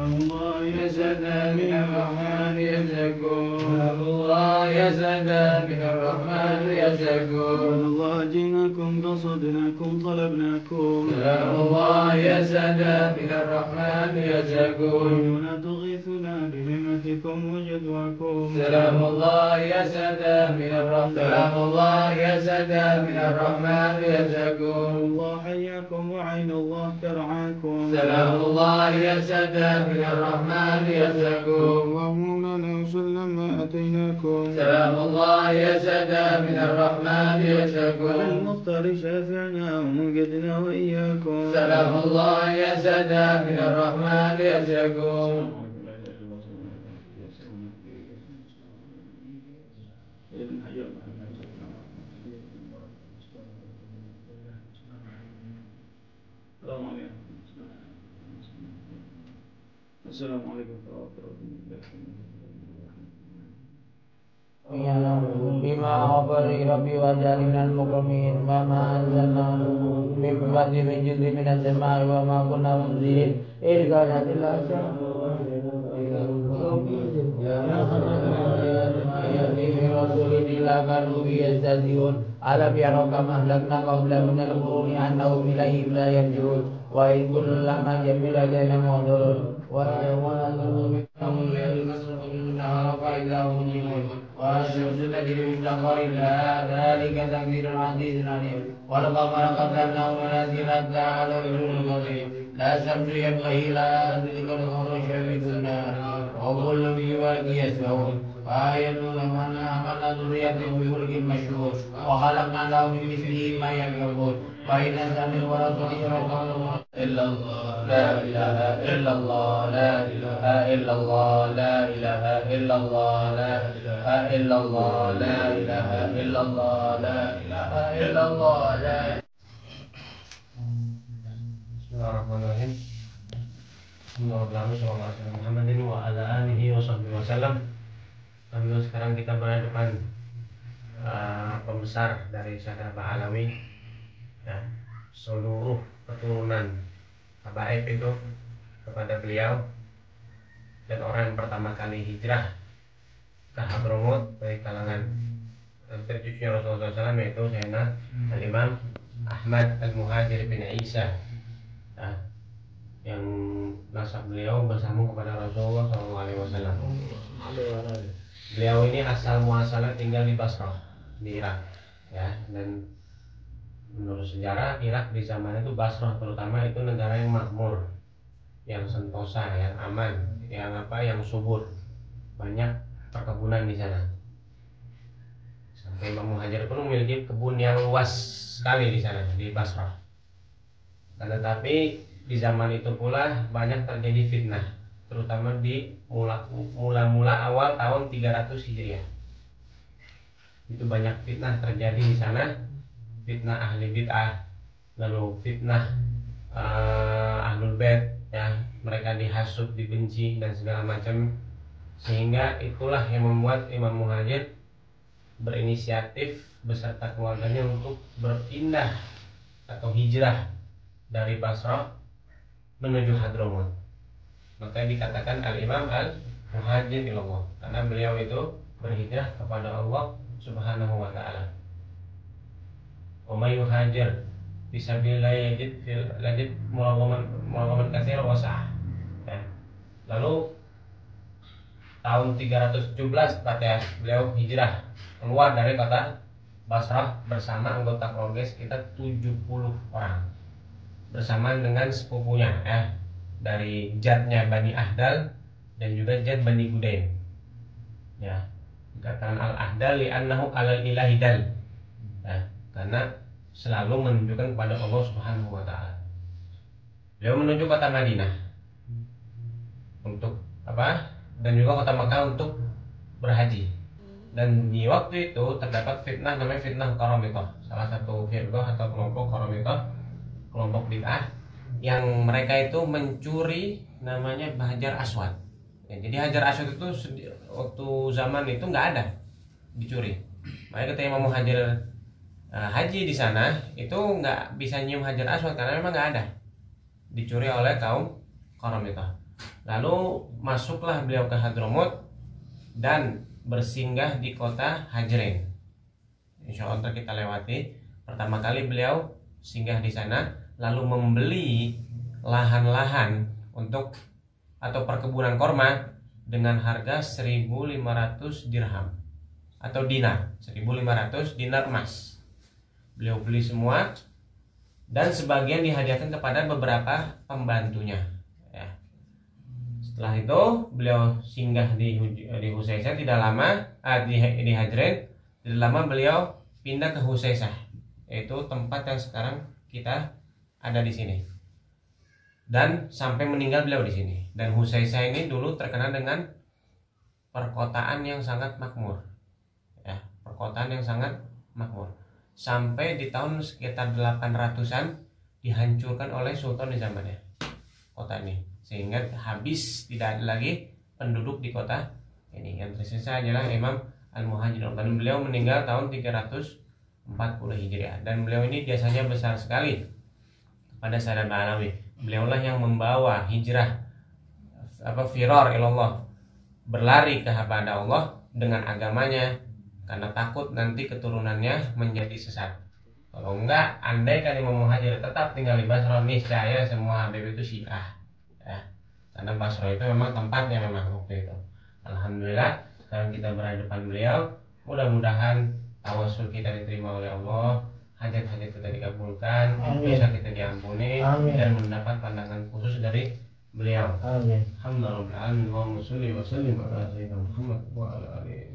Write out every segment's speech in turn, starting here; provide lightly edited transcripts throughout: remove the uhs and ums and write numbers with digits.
الله يزداد من الرحمن يزكون سلام الله يزداد من الرحمن يزكون الله جئناكم قصدناكم طلبناكم سلام الله يزداد من الرحمن يزكون لا تغيثنا بنعمتكم وجدواكم سلام الله يزداد من الرحمن سلام الله يزداد من الرحمن يزكون الله حياكم وعين الله ترعاكم سلام الله يزداد من الرحمن يزكون ومولانا وسلم ما أتيناكم سلام الله يزداد من الرحمن يزكون المختار شافعنا ومجدنا وإياكم سلام الله يزداد من الرحمن يزكون السلام عليكم ورحمة الله بما غفر ربي وجعلنا المكرمين وما أنزلنا من بعد من جند من السماء وما كنا منزلين إذ كانت إلا رسول إلا كانوا به يستهزئون ألم يروا كما أهلكنا قبلهم من القرون أنهم إليهم لا يرجعون وإن كل لما جميل لدينا محضرون ويوم ننظر بهم المسرق من النهار فإذا هم مجرمون والشمس تجري بمستقر لها ذلك تقدير العزيز العليم والقمر قدرناه منازل حتى على الرجل القديم لا الشمس ينبغي لها أن تدرك الخروج في النار وكل في فلك يسبحون وآية لهم أن حملنا ذريتهم بفلك مشهور وخلقنا لهم من مثله ما يركبون وإن سمع ورسول إلا الله لا إله إلا الله لا إله إلا الله لا إله إلا الله لا إله إلا الله لا إله إلا الله لا إله إلا الله لا Bismillahirrahmanirrahim. Bismillahirrahmanirrahim. Muhammadin wa ala alihi wa sahbihi wasallam. Alhamdulillah, sekarang kita berada depan pembesar dari Syekh Ba'alawi, ya, seluruh keturunan habaib itu kepada beliau, dan orang yang pertama kali hijrah ke Hadramut dari kalangan cucunya Rasulullah SAW, yaitu Sayyidina Al-Imam Ahmad Al-Muhajir bin Isa, ya, yang nasab beliau bersambung kepada Rasulullah SAW. Beliau ini asal muasalnya tinggal di Basrah, di Irak, ya, dan menurut sejarah Irak di zaman itu, Basrah terutama, itu negara yang makmur, yang sentosa, yang aman, yang subur, banyak perkebunan di sana. Sampai Imam Muhajir pun memiliki kebun yang luas sekali di sana, di Basrah. Dan tetapi di zaman itu pula banyak terjadi fitnah, terutama di mula-mula awal tahun 300 Hijriah. Itu banyak fitnah terjadi di sana, fitnah ahli bid'ah, lalu fitnah ahlul bait, ya, mereka dihasut, dibenci dan segala macam, sehingga itulah yang membuat Imam Muhajir berinisiatif beserta keluarganya untuk berpindah atau hijrah dari Basrah menuju Hadramut. Maka dikatakan Al-Imam Al-Muhajir ilallah, karena beliau itu berhijrah kepada Allah Subhanahu wa ta'ala. Wa may yuhajir fisabilillah yajid muragaman katsira wa sa'ah. Lalu tahun 317 katanya beliau hijrah keluar dari kota Basrah bersama anggota keluarga sekitar 70 orang, bersamaan dengan sepupunya, dari jadnya Bani Ahdal dan juga jad Bani Gudain, ya, dikatakan Al-Ahdal li'annahu alal ilahidal, ya, karena selalu menunjukkan kepada Allah Subhanahu wa ta'ala. Beliau menuju kota Madinah untuk apa? Dan juga kota Makkah untuk berhaji. Dan di waktu itu terdapat fitnah, namanya fitnah Qaramithah, salah satu firqah atau kelompok Qaramithah, kelompok bid'ah, yang mereka itu mencuri namanya Hajar Aswad. Ya, jadi Hajar Aswad itu waktu zaman itu nggak ada, dicuri. Makanya ketika Imam Muhajir haji di sana itu nggak bisa nyium Hajar Aswad karena memang nggak ada, dicuri oleh kaum Qaramithah. Lalu masuklah beliau ke Hadramut dan bersinggah di kota Hajrin. Insya Allah kita lewati. Pertama kali beliau singgah di sana, lalu membeli lahan-lahan untuk atau perkebunan korma dengan harga 1.500 dirham atau dinar, 1.500 dinar emas. Beliau beli semua dan sebagian dihadiahkan kepada beberapa pembantunya. Ya. Setelah itu beliau singgah di Husaisah tidak lama, di Hajrin. Tidak lama beliau pindah ke Husaisah, yaitu tempat yang sekarang kita ada di sini. Dan sampai meninggal beliau di sini. Dan Husaisah ini dulu terkenal dengan perkotaan yang sangat makmur. Ya, perkotaan yang sangat makmur. Sampai di tahun sekitar 800-an dihancurkan oleh sultan di zamannya kota ini, sehingga habis, tidak ada lagi penduduk di kota ini. Yang tersisa adalah Imam Al-Muhajir, dan beliau meninggal tahun 340 Hijriah. Dan beliau ini jasanya besar sekali kepada Sayyidina Alawi. Beliaulah yang membawa hijrah firar ilallah, berlari kepada Allah dengan agamanya, karena takut nanti keturunannya menjadi sesat. Kalau enggak, andai kan Imam Muhajir tetap tinggal di Basra, niscaya semua Habib itu Syiah. Ya. Karena Basra itu memang tempatnya memang waktu itu. Alhamdulillah, sekarang kita berada depan beliau. Mudah-mudahan tawasul kita diterima oleh Allah, hajat-hajat kita dikabulkan, dosa kita diampuni, dan mendapat pandangan khusus dari beliau. Amin. Alhamdulillah, Allahumma sholli wa sallim ala sayyidina Muhammad wa ala alihi.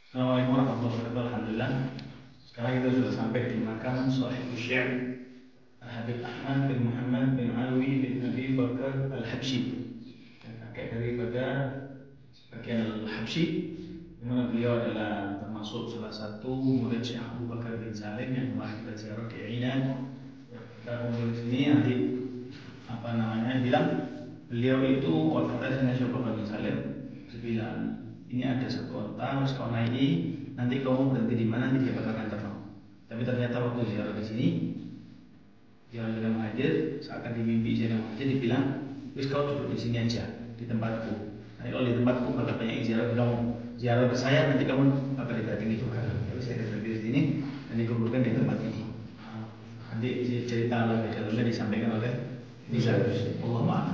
Assalamualaikum warahmatullahi wabarakatuh. Alhamdulillah. Sekarang kita sudah sampai di makam Sahibul Syair Habib Ahmad bin Muhammad bin Alwi bin Abi Bakar Al-Habsyi, kakek daripada bagian Al-Habsyi, di mana beliau adalah termasuk salah satu murid Syekh Abu Bakar bin Salim yang kemarin kita ziarah di Ainan. Kita kumpul di sini, nanti bilang beliau itu wakilnya Syekh Abu Bakar bin Salim bilang, ini ada satu onta, harus kau naiki, nanti kamu berhenti di mana, nanti dia bakal antar kamu. Tapi ternyata waktu ziarah di sini, ziarah Sayyidina Muhajir, seakan dimimpi Sayyidina Muhajir, dibilang, wis kau duduk di sini aja, di tempatku. Nanti kalau di tempatku bakal banyak ziarah kamu. Ziarah ke saya, nanti kamu bakal didatangi juga. Tapi saya berdiri di sini dan dikumpulkan di tempat ini. Nanti cerita lebih dalamnya disampaikan oleh Nizar. Allah Maha.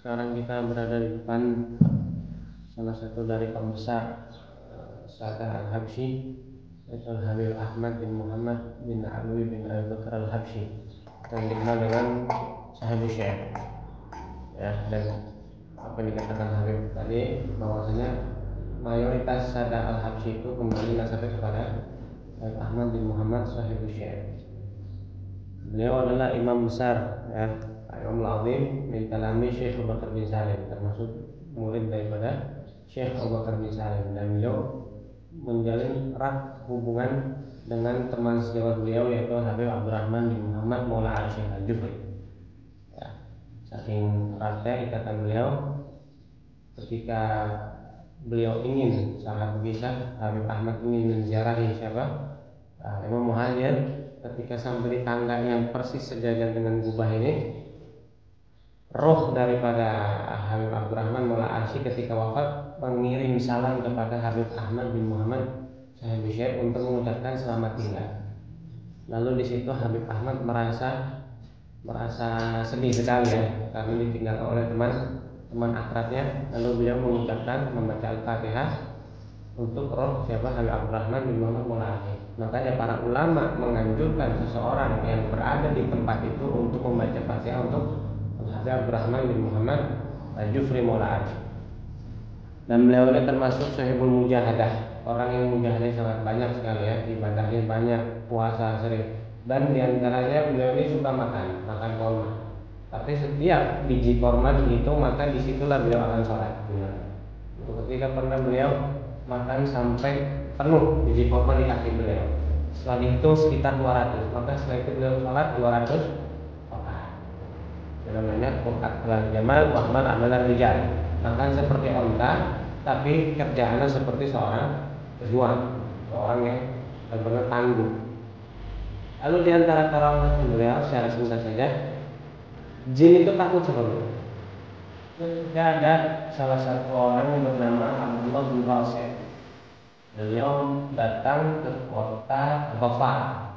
Sekarang kita berada di depan salah satu dari pembesar Sadah Al-Habsyi, yaitu Habib Ahmad bin Muhammad bin Alwi bin Abi Bakar Al-Habsyi, yang dikenal dengan Sahibul Syair. Ya, dan apa yang dikatakan Habib tadi, bahwasanya mayoritas Sadah Al-Habsyi itu kembali nasabnya kepada Habib Ahmad bin Muhammad Sahibul Syair. Beliau adalah imam besar, ya, Imam Al-Azim min kalami Syekh Abu Bakar bin Salim, termasuk murid daripada Syekh Abu Bakar bin Salim, dan beliau menjalin erat hubungan dengan teman sejawat beliau, yaitu Habib Abdurrahman bin Muhammad Maula Al-Syekh Al-Jufri. Ya, saking eratnya ikatan beliau, ketika beliau ingin sangat berkisah, Habib Ahmad ingin menziarahi siapa? Imam Muhajir. Ketika sampai di tangga yang persis sejajar dengan kubah ini, roh daripada Habib Abdurrahman Maula Al-Syekh ketika wafat mengirim salam kepada Habib Ahmad bin Muhammad Sahibul Syair untuk mengucapkan selamat tinggal. Lalu di situ Habib Ahmad merasa sedih sekali, ya, karena ditinggalkan oleh teman akrabnya. Lalu beliau mengucapkan, membaca Al-Fatihah untuk roh siapa? Habib Abdurrahman bin Muhammad Maula Al-Syekh. Makanya para ulama menganjurkan seseorang yang berada di tempat itu untuk membaca Fatihah untuk Abdurrahman bin Muhammad Al-Jufri Maula Ali. Dan beliau ini termasuk sahibul mujahadah, orang yang mujahadah sangat banyak sekali ya, ibadahnya banyak, puasa sering. Dan diantaranya beliau ini suka makan korma. Tapi setiap biji korma dihitung maka disitulah beliau akan sholat. Ketika pernah beliau makan sampai penuh biji korma di kaki beliau, setelah dihitung sekitar 200, maka setelah itu beliau sholat 200 rakaat. Namanya Qur'an Jamal Muhammad Amalan Rijal. Makan seperti onta, tapi kerjaannya seperti seorang pejuang, seorang yang benar-benar tangguh. Lalu di antara karamat beliau secara singkat saja, jin itu takut sama beliau. Ketika ada salah satu orang yang bernama Abdullah bin Rasid, beliau datang ke kota Dhofar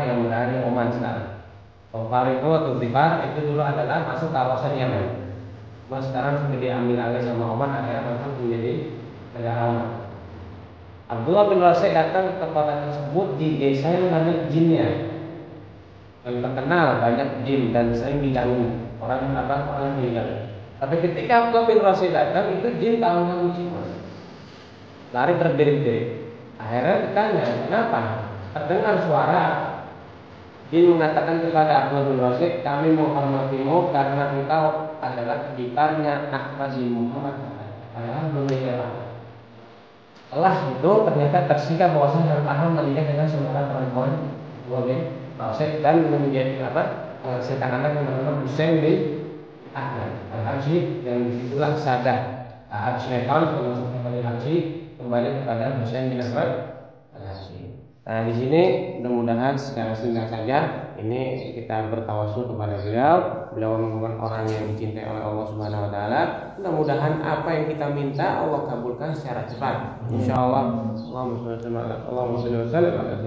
yang berada di Oman sekarang. Dhofar itu atau Dhifar itu dulu adalah masuk kawasan Yaman. Mas sekarang sudah diambil alih sama Oman, akhirnya masuk menjadi negara Oman. Abdullah bin Rasid datang ke kota tersebut di desa yang banyak jinnya, yang terkenal banyak jin dan sering diganggu orang meninggal. Tapi ketika Abdullah bin Rasid datang, itu jin tahu jin lari terbirit-birit. Akhirnya ditanya, kenapa? Terdengar suara jin mengatakan kepada Abdullah bin Rasid, kami menghormatimu karena engkau adalah gitarnya Nabi Muhammad. Alhamdulillah. Setelah itu ternyata tersingkap bahwasanya Al-Ahram menikah dengan seorang perempuan boleh Rasid dan menjadi sekarang anak yang bernama Husain bin Ahmad Al-Habsyi, yang disitulah Sadah Syaitan termasuk kembali Habsyi kembali kepada Husain bin Ahmad Al-Habsyi. Nah di sini mudah-mudahan secara singkat saja ini kita bertawasul kepada beliau merupakan orang yang dicintai oleh Allah Subhanahu Wa Taala. Mudah-mudahan apa yang kita minta Allah kabulkan secara cepat. Insyaallah. Allahumma shalli wa sallim ala